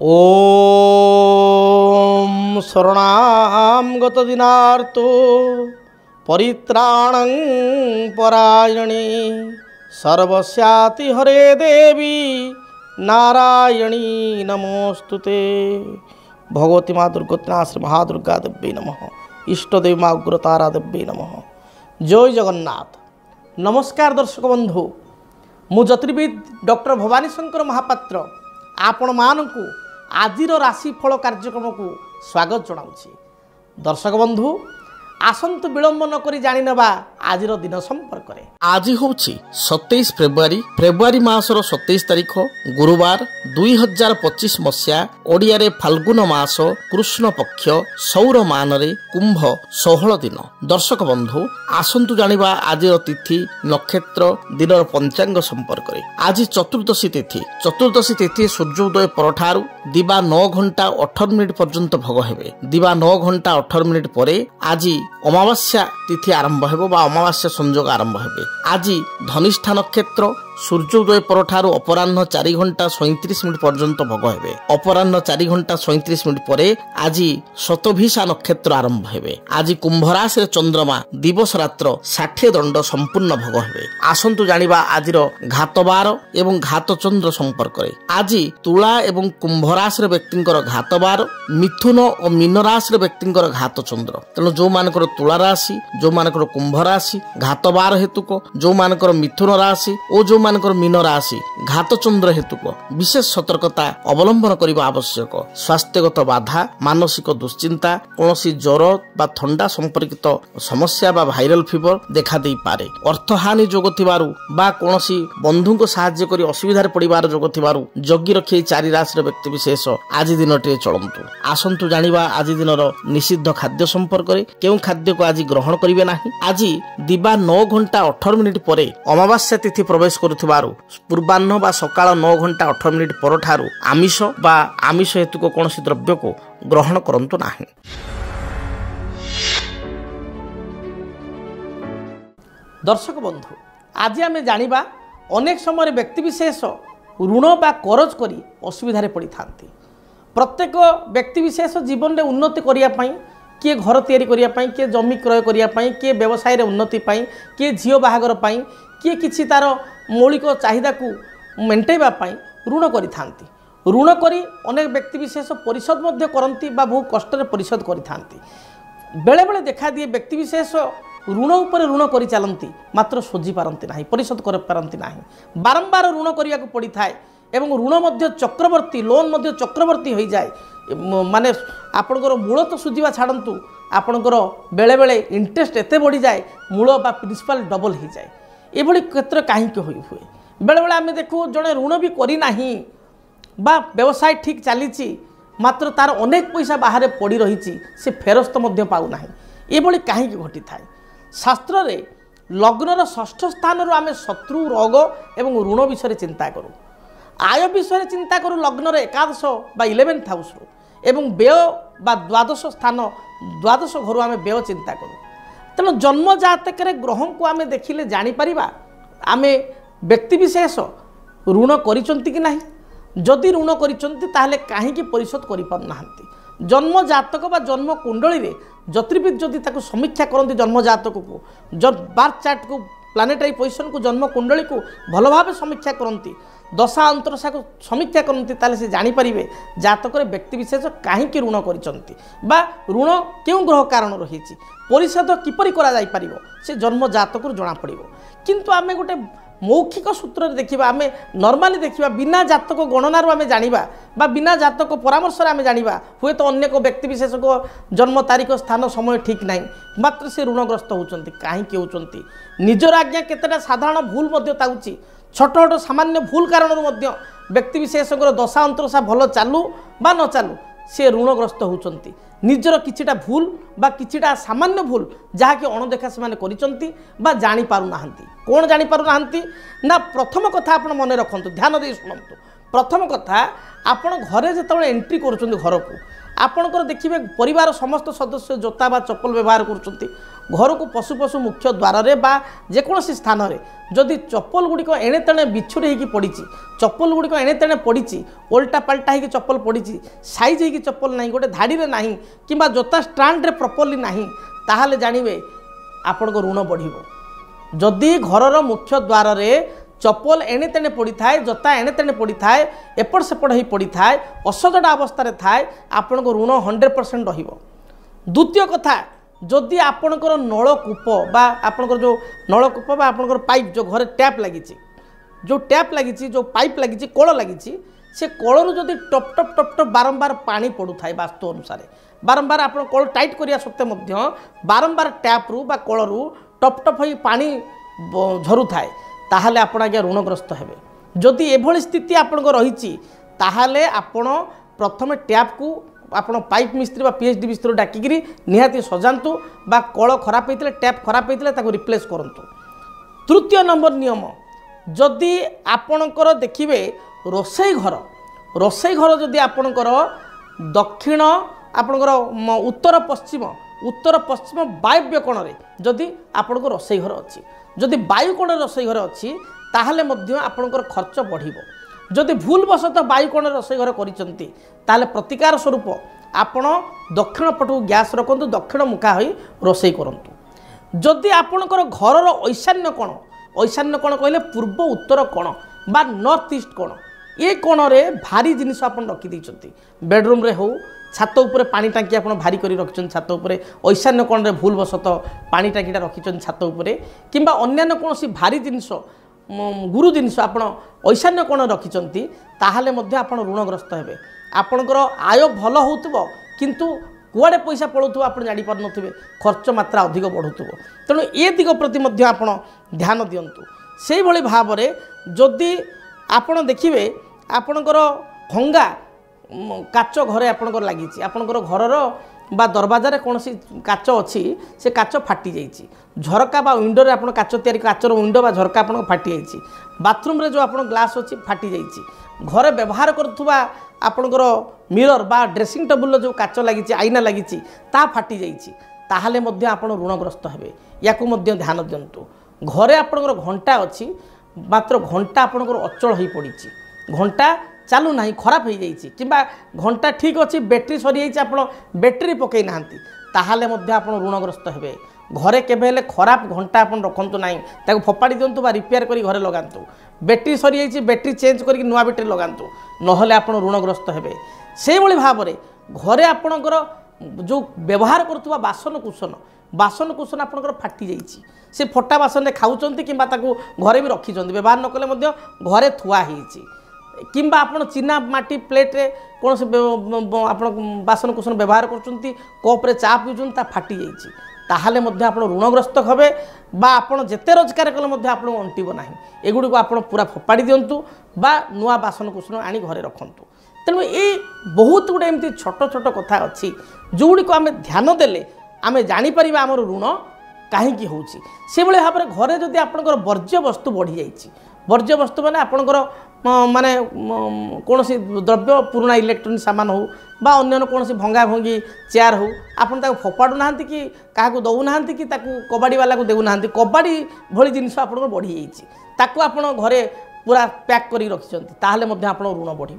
ओम शरणां गतदिनार्तो परित्राणं परायणे सर्वस्याति हरे देवी नारायणी नमोस्तुते। भगवती माँ दुर्गोत्ना श्री महादुर्गा देवी नमः। इष्टदेवी माँ उग्रतारा देवी नमः। जय जगन्नाथ। नमस्कार दर्शक बंधु, मु ज्योतिर्विद डॉक्टर भवानी शंकर महापात्र आपण मानकु आजिर राशिफल कार्यक्रम को स्वागत जनाऊँगी। दर्शक बंधु आसंतु विलंब न करी जानि नेबा आजिर दिन संपर्क रे। आज होछि 27 फेब्रुआरी मासर 27 तारिख गुरुवार 2025 मसिया ओडिया रे फाल्गुन मास कृष्ण पक्ष सौर मान रे कुंभ 16 दिन। दर्शक बंधु आसंतु जानिबा आजिर तिथि नक्षत्र दिनर पंचांग संपर्क रे। आज चतुर्दशी तिथि सूर्योदय परठारु दिबा 9 घंटा 18 मिनिट पर्यंत भोग हेबे। दिबा 9 घंटा 18 मिनिट परे आज अमावास्या तिथि आरंभ हेबो बा अमावास्या संयोग आरंभ हेबे। आज धनिष्ठा नक्षत्र सूर्योदय परठारु अपराह्न 4 घंटा 37 मिनिट पर्यंत भोग हेबे। अपराह्न 4 घंटा 37 मिनिट परे आज शतभिषा नक्षत्र आरंभ हेबे। आज कुंभ राशि चंद्रमा दिवस रात्र 60 दंड संपूर्ण भोग हेबे। आसंतु जानिबा आजिर घातबार एवं घात चंद्र संपर्क रे। आज तुला एवं कुंभ राशि व्यक्तिंकर घातबार, मिथुन और मीन राशि व्यक्तिंकर घात चंद्र। तेणु जो मानकर तुला राशि, जो मानकर कुंभ राशि घातबार हेतुक, जो मानकर मिथुन राशि और जो मानकर मीन राशि घात चंद्र हेतुक विशेष सतर्कता अवलंबन करने आवश्यक। स्वास्थ्यगत बाधा, मानसिक दुश्चिंता, कौनसी ज्वर बा थंडा संपर्कित समस्या बा भाइरल फीवर देखा दे पारे। अर्थहानि जोग थिबारु बा कौनसी बंधु को सहाय्य करी असुविधा पड़िबार जोग थिबारु जगी रखी 4 राशि व्यक्ति विशेष आज दिन टे चलंतु। आसंतु जानिबा आज दिनर निषिद्ध खाद्य संपर्क रे। केउ खाद्य को आज ग्रहण करिवे नाही। आज दिबा 9 घंटा 18 मिनिट परे अमावास्या तिथि प्रवेश करुथिबारु पूर्वाह्न बा सकाळ 9 घंटा 18 मिनिट परठारु आमिष बा आमिष हेतुक कौनसी द्रव्य को ग्रहण करंतु नाही। दर्शक बंधु आज आम जानिबा अनेक समय व्यक्ति विशेष ऋण बा करज करी असुविधा पड़ी थांती। प्रत्येक व्यक्ति विशेष जीवन में उन्नति करिया पई, किए घर तैयारी करिया पई, किए जमी क्रय करिया पई, किए व्यवसाय रे उन्नति पई, किए झियो बाहागर पई, किए किछि तार मौलिक चाहिदा को मेंटेबा पई ऋण करि थांती। ऋण करी अनेक व्यक्ति विशेष परिशोध मध्य करंती बा बहु कष्ट रे परिशोध करि थांती। बेले बेले देखा दिए व्यक्ति विशेष ऋण उपर ऋण करि चलंती, मात्र सोझी पारंती नाही, परिशोध कर पारंती नाही। बारंबार ऋण करिया को पड़ी थाए एवं ऋण मध्य चक्रवर्ती, लोन मध्य चक्रवर्ती हो जाए। माने आपणकर मूल तो सुझा छाड़ू, आपणकर बेले बेले इंटरेस्ट एते बढ़ी जाए, मूल बा प्रिंसिपल डबल हो जाए। एभली क्षेत्र कहीं हुए बेले बेले आम देखू जड़े ऋण भी करना बा व्यवसाय ठीक चली, मात्र तार अनेक पैसा बाहर पड़ी रही से फेरस्त पाऊना। ये कहीं घटी थाए। शास्त्र रे लग्नर 6ठ स्थान आम शत्रु, रोग एवं ऋण विषय चिंता करूँ। आय विषय चिंता करूँ लग्नर 11 बा 11th हाउस एवं व्यय बा 12 स्थान 12 घर आम व्यय चिंता करूँ। तेणु जन्म जातक ग्रह को आम देखिले जानीपर आम व्यक्ति विशेष ऋण करिसंती कि नहीं। जदि ऋण करिसंती ताहले काहेकि परिशोध करि पारनाहांती। जन्म जातक बा जन्म कुंडली रे ज्योतिर्विद जदि ताको समीक्षा करंती, जन्म जातक को बार्थ चार्ट को प्लानेटरी पोजिशन को जन्म कुंडली को भल भाव समीक्षा करंती, दशा अंतरशा को समीक्षा करंती, ताले से जानि परिबे जातक रे व्यक्ति विशेष काहेकि ऋण करिसंती बा ऋण केउ ग्रह कारण रहिछि, परिशोध किपरि करा जाय परिबो से जन्म जातक जना पड़िबो। किंतु आमे गोटे मौखिक सूत्र देखा, आम नर्माली देखा बिना जातक गणनार आम जाना बा बिना जातक परामर्श आम जाना हुए तो अन्य व्यक्ति विशेष को जन्म तारीख स्थान समय ठीक ना, मात्र से ऋणग्रस्त होती कहीं होती। निजर आज्ञा केतेटा साधारण भूल ताऊँगी, छोट छोट सामान्य भूल कारण व्यक्ति विशेष दशा अंतरशा भल चालू बा न चालू से ऋणग्रस्त होती। निजर किछिटा भूल बा किछिटा सामान्य भूल जहाँकि अणदेखा से जानी पारु नाहंती। कौन जानी पारु नाहंती ना, प्रथम कथा आपण मन रखंतु, ध्यान दे शुणंतु। प्रथम कथा, आपण घरे जेतबेले एंट्री करूछंती घर को, आपणकर देखिए परिवार समस्त सदस्य जोता बा चप्पल व्यवहार कर घर को पशु पशु मुख्य द्वार में बा जेकोसी स्थान में जदि चप्पल गुड़िक एणे तेणे बिछुड़ी होगी पड़ी चप्पल गुड़िक एणे तेणे पड़ी ओल्टा पाल्टा होगी चप्पल पड़ी साइज होगी चप्पल ना गोटे धाड़ी में ना कि जोता स्टाण्ड रे प्रॉपर्ली नहीं ताहले जानिबे आपण को ऋण बढ़ जदि घरर मुख्य द्वार में चप्पल एणे तेणे पड़ी थाए जोता एणे तेणे पड़ी थाए एपट सेपट हो पड़ी थाए असजड़ा अवस्था थाए आपण को ऋण 100% रहिबो। द्वितीय कथा जदि आपणकर नलकूप बा आपणकर जो नलकूप बा आपणकर पाइप जो घर टैप लगी जो टैप लगी जो पाइप लगी कल लगी से कलू जदि टप टप टप टप बारंबार पानी पड़ू थाए वास्तु अनुसार बारंबार आप कल टाइट करिया सत्वे बारंबार टैप्रु बा कलरू टप टप हो पानी झरू थाए ताहले आपण आज्ञा ऋणग्रस्त हेबे। जदि एभली स्थिति आपण रही ताहले आपण प्रथम टैप को आपण पाइप मिस्त्री बा पीएचडी मिस्त्री डाकिकी निहाती सजातु बा कल खराब होते टैप खराब होते रिप्लेस करंतु। तृतीय नंबर नियम जदि आपणकर देखिए रोसई घर जदि आपणकर दक्षिण आपणकर उत्तर पश्चिम वायव्य कोण रे जदि आपणकर रोसई घर अच्छी जदि वायु कोण रोसई घर अच्छी ताहले मध्य आपणकर खर्च बढ़िबो। जदि भूलवशतः वायु कोण रोसई घर करिसंती ताहले प्रतिकार स्वरूप आपण दक्षिण पटू गैस रखंतु दक्षिण मुखा होई रोसई करंतु। जदि आपणकर घरर ईशान्य कोण कहले पूर्व उत्तर कोण बा नॉर्थ ईस्ट कोण ये कोण रे भारी जिनिस आपण रखि दैछंती बेडरूम रे हो छात उपरे पानी टांकी आप भारी कर रखिंट छात उपरे ईशान्य कोण रे भूलवशतः पानी टांकीटा रखिंट छात उपरे किंबा अन्यान्य कौन भारी जिनिस गुरु जिनिस आप ईशान्य कोण रखिंट ताहले मध्य आपण ऋणग्रस्त हेबे। आपणकर आय भल होउतबो किंतु कुआडे पैसा पड़ुथबो आपण जानि पार नथिबे खर्च मात्रा अधिक बढ़ुथबो तेणु ए दिग प्रति मध्य आपण ध्यान दियंतु। सेहि भली भाबरे जदि आपण देखिबे आपणकर भंगा काच घरे आपणकर लागिछि आपणकर घरर बा दरवाजार कौन काच अच्छी से काच फाटी जाइए झरका बा विंडो रे आपण काच तैयारी काचर विंडो बा झरका आपण फाटी जाइए बाथरूम रे जो आपण ग्लास अच्छी फाटी जाइए घरे व्यवहार करुवा आपणकर मिरर बा ड्रेसिंग टेबुल जो काच लगी आईना लगी ता फाटी जाइए ताहले मध्य आपण ऋणग्रस्त हेबे। याकू मध्य ध्यान दियंतु। घरे आपणकर घंटा अच्छी मात्र घंटा आपणकर अचल हो पड़ी घंटा चालू ना खराब हो जाइए किंबा घंटा ठीक अच्छी बैटेरी सरी जाइए बैटेरी पकई ना ताहले मध्य आपण ऋणग्रस्त हेबे। घरे केबे खराब घंटा आपण रखंतु नाही ताको फोपाड़ी दियंतु बा रिपेयर करी घरे लगांतु बैटेरी सरी जाइए बैटेरी चेंज करी नुआ बैटेरी लगांतु नहले आपण ऋणग्रस्त हेबे। सेहि भली भाबरे घरे आपणकर जो व्यवहार करथुवा बासन कुसन आपणकर फाटी जाइए से फटा बासन रे खाउचंती किंबा ताको घरे भी रखिचंती व्यवहार न कले मध्य घरे थुआ हेछि किंबा आपण चिना माटी प्लेट रे कौन से आप बासन कुसन व्यवहार कर कप्रे चा पीछे ता फाटी जाइए ताहले मध्य आपण ऋणग्रस्त हेबे बा आपण जेते रोजगार कले मध्य आपण अंटिबो नाही एगुडी को आपण पूरा फोपाड़ी दियंतु बा नुआ बासन कुसन आनी घरे रखंतु। तेणु ये बहुत गुड़े एमती छोट छोट कथा अच्छी जोगुड़ी को आम ध्यान देले आम जापर आमर ऋण कहीं होची से भाई भाव में घरे जदि आपंकर वर्ज्य वस्तु बढ़ी जाइए वर्ज्य वस्तु माने आपंकर माने कौन द्रव्य पुराना इलेक्ट्रोनिक सामान हो बा अन्य कौन भंगा भंगी चेयर हो आपन ताको फोपाड़ू ना कि क्या दौना कि कबाड़ी वाला को देना कबाड़ी भली जिनिस आप बढ़ी जाइए ताको आप घरे पूरा पैक कर रखिंट ताहले मध्य आप ऋण बढ़।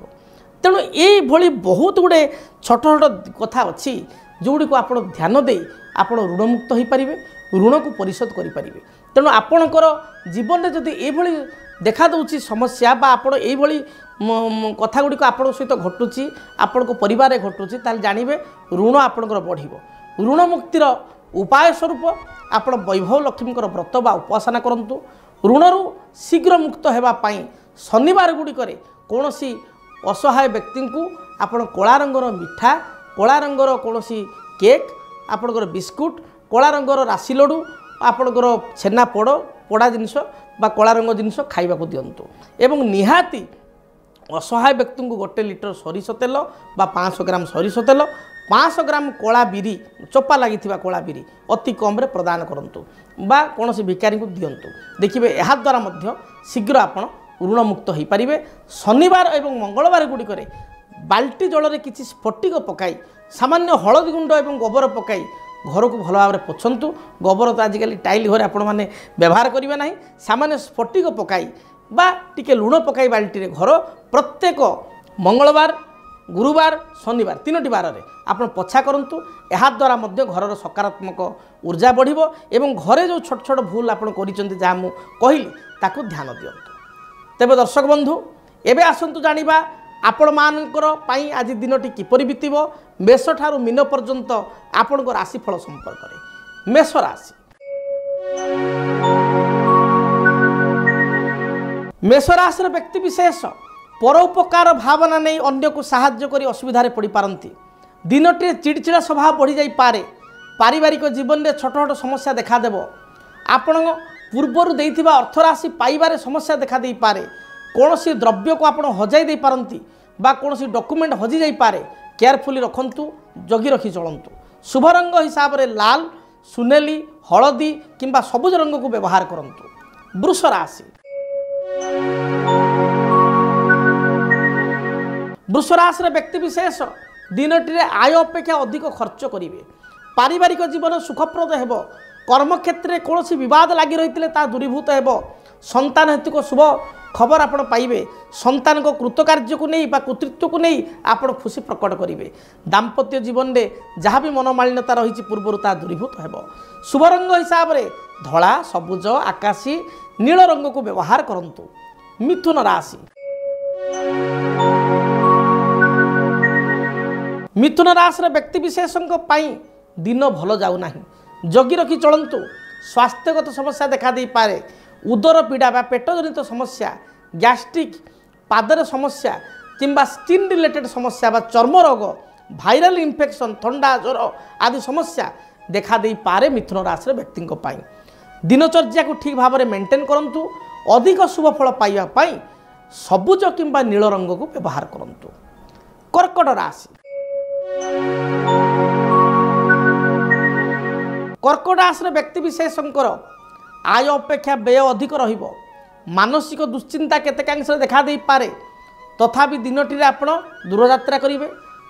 तेणु ये बहुत गुड़े छोट छोट कथा अच्छी जोड़ी को आप ध्यान दे आप ऋणमुक्त हो पारे ऋण को परिशोध करें। तेणु आपणकर जीवन में जदि ये देखा दूची समस्या बा आपण एभली कथा गुड़ी आपण सहित घटुची आपण को परिवार घटुची ताल जानिबे ऋण आपणकर बढ़िबो। ऋण मुक्तिर उपाय स्वरूप आपण वैभव लक्ष्मी व्रत बा उपासना करंतु। ऋणरू शीघ्र मुक्त हेबा पाई शनिवार गुड़ी करे कोनोसी असहाय व्यक्ति को आपण कला रंगर मिठा कला रंगर कोनोसी केक आपणकर बिस्कुट कला रंगर राशि लड्डू आपणकर छेना पोड़ पोड़ा जिनिस बा कला रंग जिनिस खाइबा को दियंतु एवं निहाती असहाय व्यक्ति को 1 लिटर सरिष तेल बा 500 ग्राम सरिष तेल 500 ग्राम कला बिरी चोपा लगी कला बिरी अति कम रे प्रदान करंतु बा कौन भिकारी को दियंतु देखिए यह द्वारा मध्य शीघ्र आपण ऋण मुक्त हो पारे। शनिवार एवं मंगलवार गुड़िक बाल्टी जल किसी स्फटिक पकाई सामान्य हलदी गुंड और गोबर पकाई घर को भल भाव में पोछंतु। गोबर तो आजिकल टाइल घर आपण मैंने व्यवहार करेंगे ना, सामान्य स्फटिक पकाई बा टिके लुण पकाई बाल्टी घर प्रत्येक मंगलवार गुरुवार शनिवार 3टी बार में आप पोछा करूँ। याद्वारा घर सकारात्मक ऊर्जा बढ़ एवं घरे जो छोट छोट भूल आप जहाँ मुझे कहली ताकू ध्यान दिंतु। तेबे दर्शक बंधु एबे आसतु जानिबा आपण मानकर पाई आज दिनटी किपरि बीतिब। मेष ठारू मीन पर्यंत आपण राशिफल संपर्क में। मेष राशि, मेष राशि व्यक्ति विशेष परोपकार भावना नहीं अन्य को साहाय्य करी असुविधा पड़ पारती। दिनटी चिड़चिड़ा स्वभाव बढ़ी जाई पारे। पारिवारिक जीवन में छोट छोट समस्या देखादेव। आपण पूर्वर देइथिबा अर्थराशि पाइबारे समस्या देखा दे पारे। कौन सी द्रव्य को आपण हजाई दे पारंती बा कौन सी डॉक्यूमेंट हजि जाई पारे। केयरफुली रखंतु, जगी रखी चलंतु। शुभ रंग हिसाब से लाल, सुनेली, हलदी किंबा सबुज रंग को व्यवहार करंतु। वृष राशि, वृष राशि व्यक्ति विशेष दिनटी आय अपेक्षा अधिक खर्च करेंगे। पारिवारिक जीवन सुखप्रद हेब। कर्मक्षेत्र में कौन बद लगी रही है दूरीभूत हो। संतान हेतु को शुभ खबर आप पाइबे। संतान को कृतकार्य को नहीं कृतित्व को नहीं आप खुशी प्रकट करेंगे। दाम्पत्य जीवन में जहाँ भी मनोमालिन्यता रही पूर्वर ता दूरीभूत हो। शुभ रंग हिसाब से धला, सबुज, आकाशी, नील रंग को व्यवहार करंतु। मिथुन राशि, मिथुन राशि व्यक्ति विशेषों दिन भल जाऊना। जगी रखी चलंतु। स्वास्थ्यगत समस्या देखा दे पारे। उदर पीड़ा बा पेट जनित समस्या, गैस्ट्रिक, पादर समस्या किंबा स्किन रिलेटेड समस्या बा चर्म रोग, भाइराल इन्फेक्शन, ठंडा ज्वर आदि समस्या देखा दे पारे। मिथुन राशि व्यक्ति दिनचर्या को ठीक भाव में मेंटेन करंतु। अधिक शुभ फल पाइबा पाई सबुज किंबा नील रंग को व्यवहार करंतु। कर्कट राशि, कर्कट राशि व्यक्ति विशेषकर आय अपेक्षा व्यय अधिक रहिबो। मानसिक दुश्चिंता केतेकांश देखा दे पारे। तथापि दिनटी आपण दूरयात्रा करेंगे,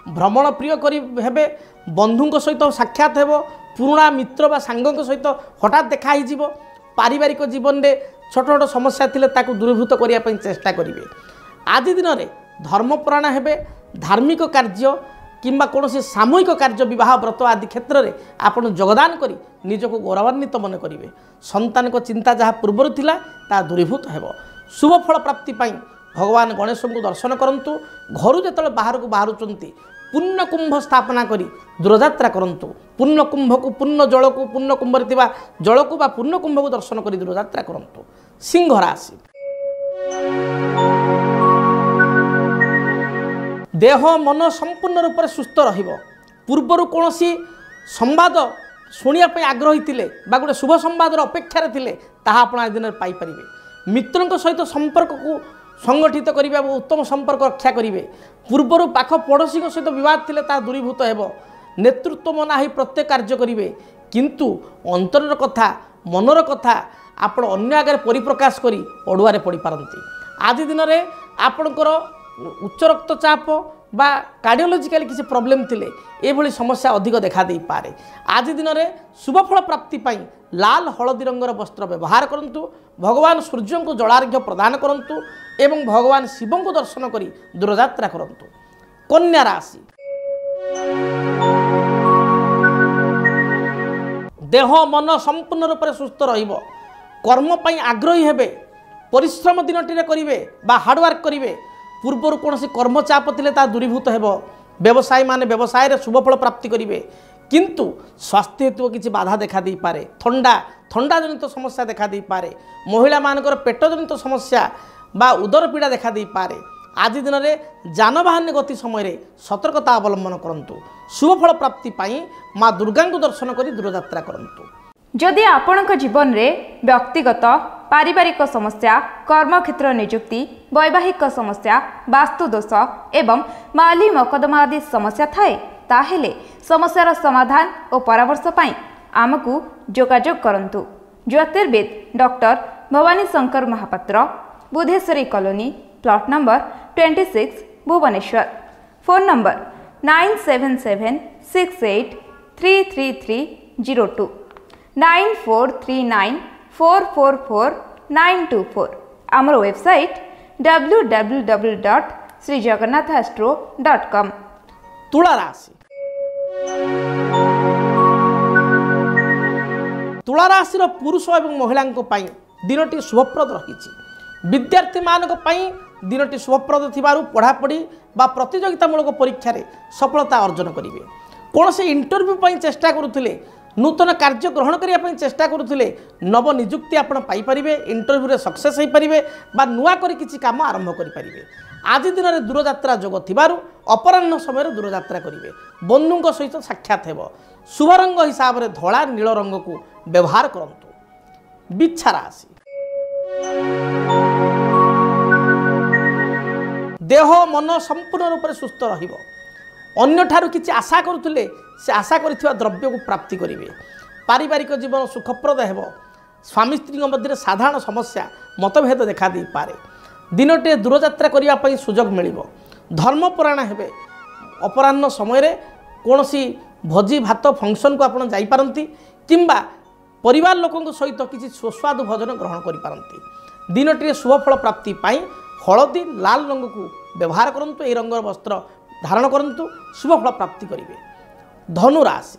भ्रमण प्रिय हेबे, बंधुओं सहित साक्षात हेबो, पुराणा मित्र बा सांगों सहित हठात देखा हो। पारिवारिक जीवन में छोट छोट समस्या थिले ताकू दूरीभूत करने चेष्टा करेंगे। आज दिन में धर्मपरायण हेबे। धार्मिक कार्य किंबा कौन सामूहिक कार्य, विवाह, व्रत आदि क्षेत्र में आपण योगदान करी निजको गौरवान्वित मन करेंगे। संतान को चिंता जहाँ पूर्वर थिला ता दूरीभूत हेबो। शुभ फल प्राप्ति पाई भगवान गणेश को दर्शन करंतु। घर जो बाहर को बाहरुचंती पुण्य कुंभ स्थापना करी दूरयात्रा करंतु। पुण्य कुंभ को, पुण्य जल को, पुण्य कुंभ जल को बा पुण्य कुंभ को दर्शन करी दूरयात्रा करंतु। सिंह राशि, देह मन संपूर्ण रूप से सुस्थ रहिबो। पूर्वर कौन संवाद शुणा आग्रही थिले बा गोटे शुभ संवादर अपेक्षा थिले ताहा आपण आज दिन पाई परिबे। मित्रों सहित संपर्क को संगठित करिबे, उत्तम संपर्क रक्षा करिबे। पूर्वर पाख पड़ोशी सहित विवाद थिले ताहा दूरीभूत हेबो। नेतृत्व मना ही प्रत्येक कार्य करिबे, किंतु अंतरर कथा, मनर कथा आपण अन्य आगे परिप्रकाश करी अड़ुआरे पड़ी पारंती। आज दिन में आपणकर उच्च रक्तचाप बा कार्डियोलॉजिकल किसी प्रॉब्लम थिले एभली समस्या अधिक देखा दे पारे। आज दिन में शुभफल प्राप्ति पाई लाल, हलदी रंगर वस्त्र व्यवहार करंतु। भगवान सूर्य को जलार्घ्य प्रदान करंतु एवं भगवान शिव को दर्शन करी दूरयात्रा करंतु। कन्या राशि, देह मन संपूर्ण रूप से सुस्थ रहिबो। कर्म पाई आग्रही हेबे। परिश्रम दिनटी करिवे बा हार्डवर्क करिवे। पूर्वर कौन कर्मचाप थिले ता दूरीभूत हेबो। व्यवसायी माने व्यवसाय रे शुभफल प्राप्ति करिवे, किंतु स्वास्थ्य हेतु किसी बाधा देखा दे पारे। ठंडा जनित समस्या देखा दे पारे। महिला मानकर पेट जनित समस्या बा उदर पीड़ा देखा दे पारे। आज दिन में जानवाहन गति समय सतर्कता अवलंबन करंतु। शुभफल प्राप्ति पाई माँ दुर्गा को दर्शन करी दूरयात्रा करंतु। जदि आपणक जीवन में व्यक्तिगत पारिवारिक समस्या, कर्मक्षेत्र नियुक्ति, वैवाहिक समस्या, वास्तुदोष एवं माली मकदमा आदि समस्या थाए ताहेले समस्यार समाधान और परामर्श पाई आमको जोगाजोग करंतु। ज्योतिर्विद doctor Bhabani Shankar Mohapatra, Budheswari colony, plot number 26, Bhubaneswar. Phone number 9776833302 9439444924 आमर वेबसाइट www.srijagannathastro.com। तुला राशि तुला राशि पुरुष एवं महिला दिनटी शुभप्रद रही। विद्यार्थी मानक दिनटी शुभप्रद थिबारु पढ़ापढ़ी बा प्रतियोगितामूलक परीक्षा रे सफलता अर्जन करेंगे। कौन से इंटरव्यू चेष्टा करुले, नूतन कार्य ग्रहण करने चेष्टा करुले, नव निजुक्ति आपण पाइपारे, इंटरव्यू रे सक्सेस हो पारे बा नुआ करी किछि काम आरंभ करें। आज दिन में दूरयात्रा जोग थिबारु अपराह्न समय दूरयात्रा करेंगे। बंधुओं सहित साक्षात हेब। शुभ रंग हिसाब से धला नील रंग को व्यवहार करंतु। बिच्छा राशि देह मन संपूर्ण रूप से सुस्थ रहिबो। अन्य ठारू किछि आशा करुले से आशा करिथिबा द्रव्य को प्राप्ति करेंगे। पारिवारिक जीवन सुखप्रद हेबो। स्वामी स्त्री मध्य साधारण समस्या मतभेद देखा दे पारे। दिनटे दूरयात्रा करने पर सुजोग मिलिबो। धर्मपरायण हेबे। अपराह्न समय कौन सी भोजी भात फंक्शन को आपन जाई पारंती किंबा परिवार लोकों सहित किसी सुस्वादु भोजन ग्रहण करि पारंती। दिनटे शुभफल प्राप्ति पाई हलदी लाल रंग को व्यवहार करंतु। ए रंगर वस्त्र धारण करंतु, शुभफल प्राप्ति करेंगे। धनु राशि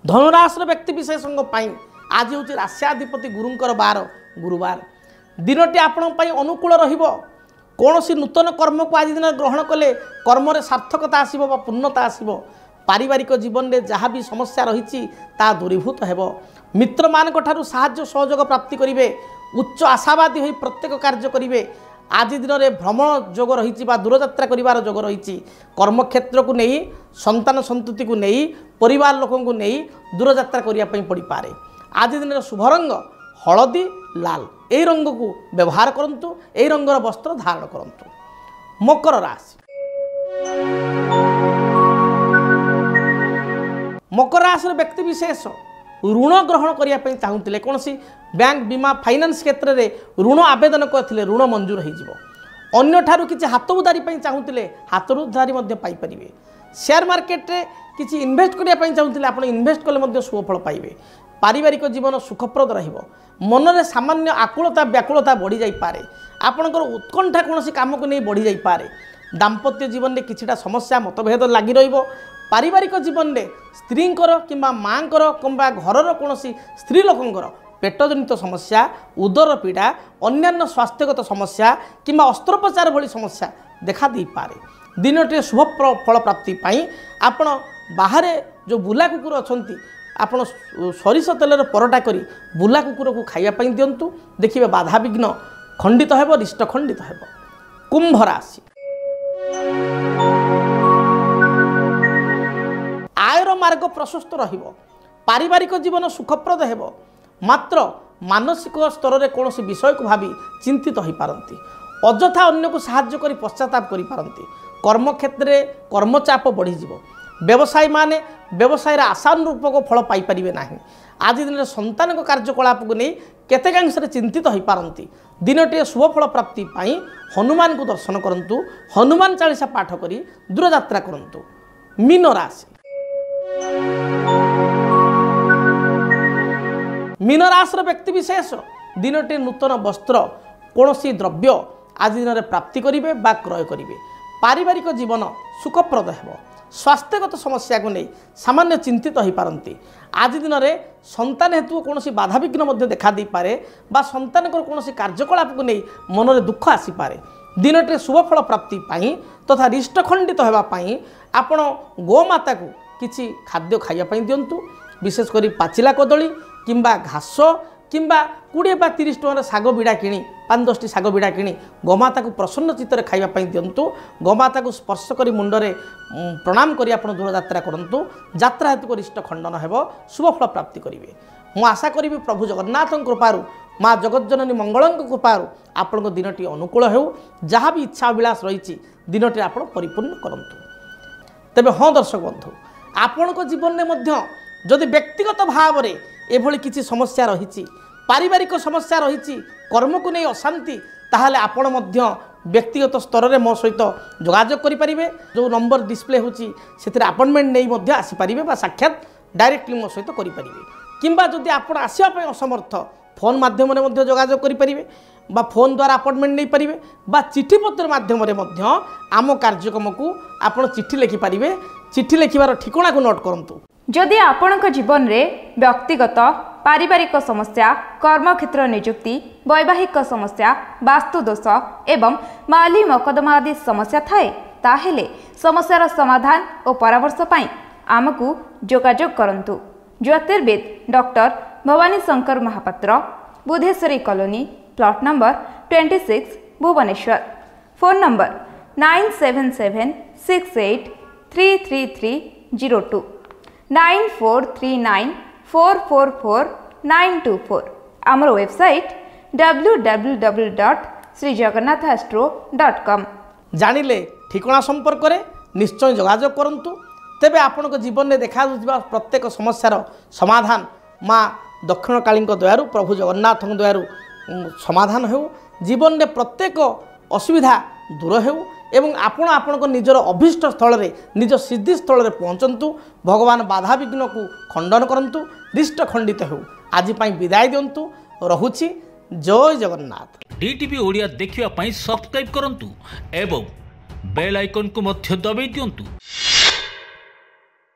धनुराशि व्यक्ति विशेष आज हूँ राश्याधिपति गुरुंकर बार गुरुवार। दिनटी आपण अनुकूल रहिबो। कौन सी नूतन कर्म को आज दिन ग्रहण कले कर्म रे सार्थकता आसिबो बा पूर्णता आसिबो। पारिवारिक जीवन में जहाँ भी समस्या रही ता दूरीभूत हेबो। मित्र मानक ठारू साहाय्य सहयोग प्राप्ति करिवे। उच्च आशावादी होई प्रत्येक कार्य करिवे। आज दिन में भ्रमण जोग रही दूरयात्रा करिवार जोग रही। कर्मक्षेत्र को नहीं, संतान संतति को नहीं, परिवार लोकों को नहीं दूरयात्रा करिया पई पड़ी पारे। आज दिन में शुभ रंग हलदी लाल ए रंग को व्यवहार करंतु। ए रंगर वस्त्र धारण करंतु। मकर राशि मकर राशि व्यक्ति विशेष ऋण ग्रहण करने चाहूले। कौन सी बैंक बीमा फाइनान्स क्षेत्र में ऋण आवेदन करते ऋण मंजूर होन्य ठारू किसी हाथ उधारी चाहूले हाथ उधारी पाइपर। शेयर मार्केट रे किसी इन्वेस्ट करने चाहूले आप इन्वेस्ट कले शुभफल पाइबे। पारिवारिक जीवन सुखप्रद रहिबो। मन में सामान्य आकुलता व्याकुलता बढ़ी जाई पारे। आपणकर उत्कंठा कौन काम को नहीं बढ़ी जाई पारे। दाम्पत्य जीवन में किछिटा समस्या मतभेद लगी रहिबो। पारिवारिक जीवन में स्त्रींकर किंबा माँकर किंबा घरर कौन स्त्री लोकंकर पेटजनित समस्या, उदर पीड़ा, अन्यान्य स्वास्थ्यगत समस्या किंबा अस्त्रोपचार भली समस्या देखा दे पारे। दिनटे शुभ फल प्राप्ति पाई आपण बाहर जो बुला कुकुर अछंती आपण सरिष तेल परटा करी बुला कुकुर को खाइया पई दियंतु। देखिबे बाधा विघ्न खंडित हेबो, रिष्ट खंडित हेबो। कुंभ राशि आयर मार्ग प्रशस्त रहिबो। पारिवारिक जीवन सुखप्रद हेबो। मात्र मानसिक स्तर में कौन विषय को भावी चिंतित हो पारती। अଯଥା अन्य को साहाय्य करी पश्चाताप करि पारंती। कर्मक्षेत्र में कर्मचाप बढ़ीज। व्यवसायी माने व्यवसाय आशानुरूपक फल पाइपर ना। आज दिन में संतान कार्यकलाप को नहीं केतेकांश चिंतित हो पारती। दिनटे शुभफल प्राप्ति पाई हनुमान को दर्शन करंतु। हनुमान चालीसा पाठ करी दूरयात्रा करंतु। मीन राशि मीन राशि व्यक्ति विशेष दिनटे नूतन वस्त्र कौन द्रव्य आज दिन में प्राप्ति करेंगे बा क्रय करेंगे। पारिवारिक जीवन सुखप्रद हेबो। स्वास्थ्यगत समस्या को नहीं सामान्य चिंतित हो पारती। आज दिन में संतान हेतु कौन बाधा विघ्न देखा दे पारे बा संतान कौन कार्यकलाप को नहीं मन में दुख आसीपे। दिनटे शुभफल प्राप्ति पाई तथा रिष्ट खंडित होगापाई आपण गोमाता को किसी खाद्य खाइबा दिंतु। विशेषकर पाचिला कदली किंबा घास किंबा 20 बा 30 टकर शाग बिड़ा किणी 5-10 शाग बिड़ा किणी गोमाता को प्रसन्न चित्त खाइबा दिंतु। गोमाता को स्पर्श करी मुंडरे प्रणाम करी आपण दूरयात्रा करंतु। यात्रा हेतु रिष्ट खंडन हेबो। शुभफल प्राप्ति करेंगे। मु आशा करी प्रभु जगन्नाथ कृपारू माँ जगज्जननी मंगल कृपारू आपण दिनटी अनुकूल हो। जहाँ भी इच्छा अभिलाष रही दिनटी आप परिपूर्ण करंतु। तेबे हाँ दर्शक बंधु आपण जीवन में जदि व्यक्तिगत भाव में एभली किसी समस्या रही, पारिवारिक समस्या रही, कर्म को नहीं अशांति ताहले आपण मध्य व्यक्तिगत स्तर में मो सहित जोगाजोग करेंगे। जो नंबर डिस्प्ले होची से अपॉइंटमेंट नहीं मध्य आसीपारे बा साक्षात डायरेक्टली मो सहित करेंगे किंबा जदि आपण आसवाई असमर्थ फोन माध्यम जोगाजोग करेंगे बा फोन द्वारा अपॉइंटमेंट नहीं पारे बा चिठी पत्र माध्यम आम कार्यक्रम को आपण चिठी लिखिपारे। चिठी लिखार ठिकाना को नोट करूँ। जदि आपणक जीवन में व्यक्तिगत पारिवारिक समस्या कर्मक्षेत्र नियुक्ति वैवाहिक समस्या वास्तुदोष एवं माली मकदमा आदि समस्या थाए ताहेले समस्यार समाधान और परामर्श पाई आमको जोगाजोग करंतु। ज्योतिर्विद doctor Bhabani Shankar Mohapatra, Budheswari colony, plot number 26, Bhubaneswar. Phone number 9776833302 9439444924। आमर वेबसाइट www.srijagannathastro.com। जानिले ठिकाना संपर्क में निश्चय जोगाजोग करंतु। तेबे आपण जीवन में देखा प्रत्येक समस्यार समाधान माँ दक्षिणकाली दयारु प्रभु जगन्नाथ दयारु समाधान हो। जीवन में प्रत्येक असुविधा दूर हो एवं आपण आपण निजर अभीष्ट स्थल में निज सिद्धि स्थल में पहुँचतु। भगवान बाधा विघ्न को खंडन करंतु, रिष्ट खंडित हो। आज विदाय दिंतु। रहुछि। जय जगन्नाथ। डीटीवी ओडिया देखिवा पई सब्सक्राइब करंतु एवं बेल आइकन को मध्य दबाई दियंतु।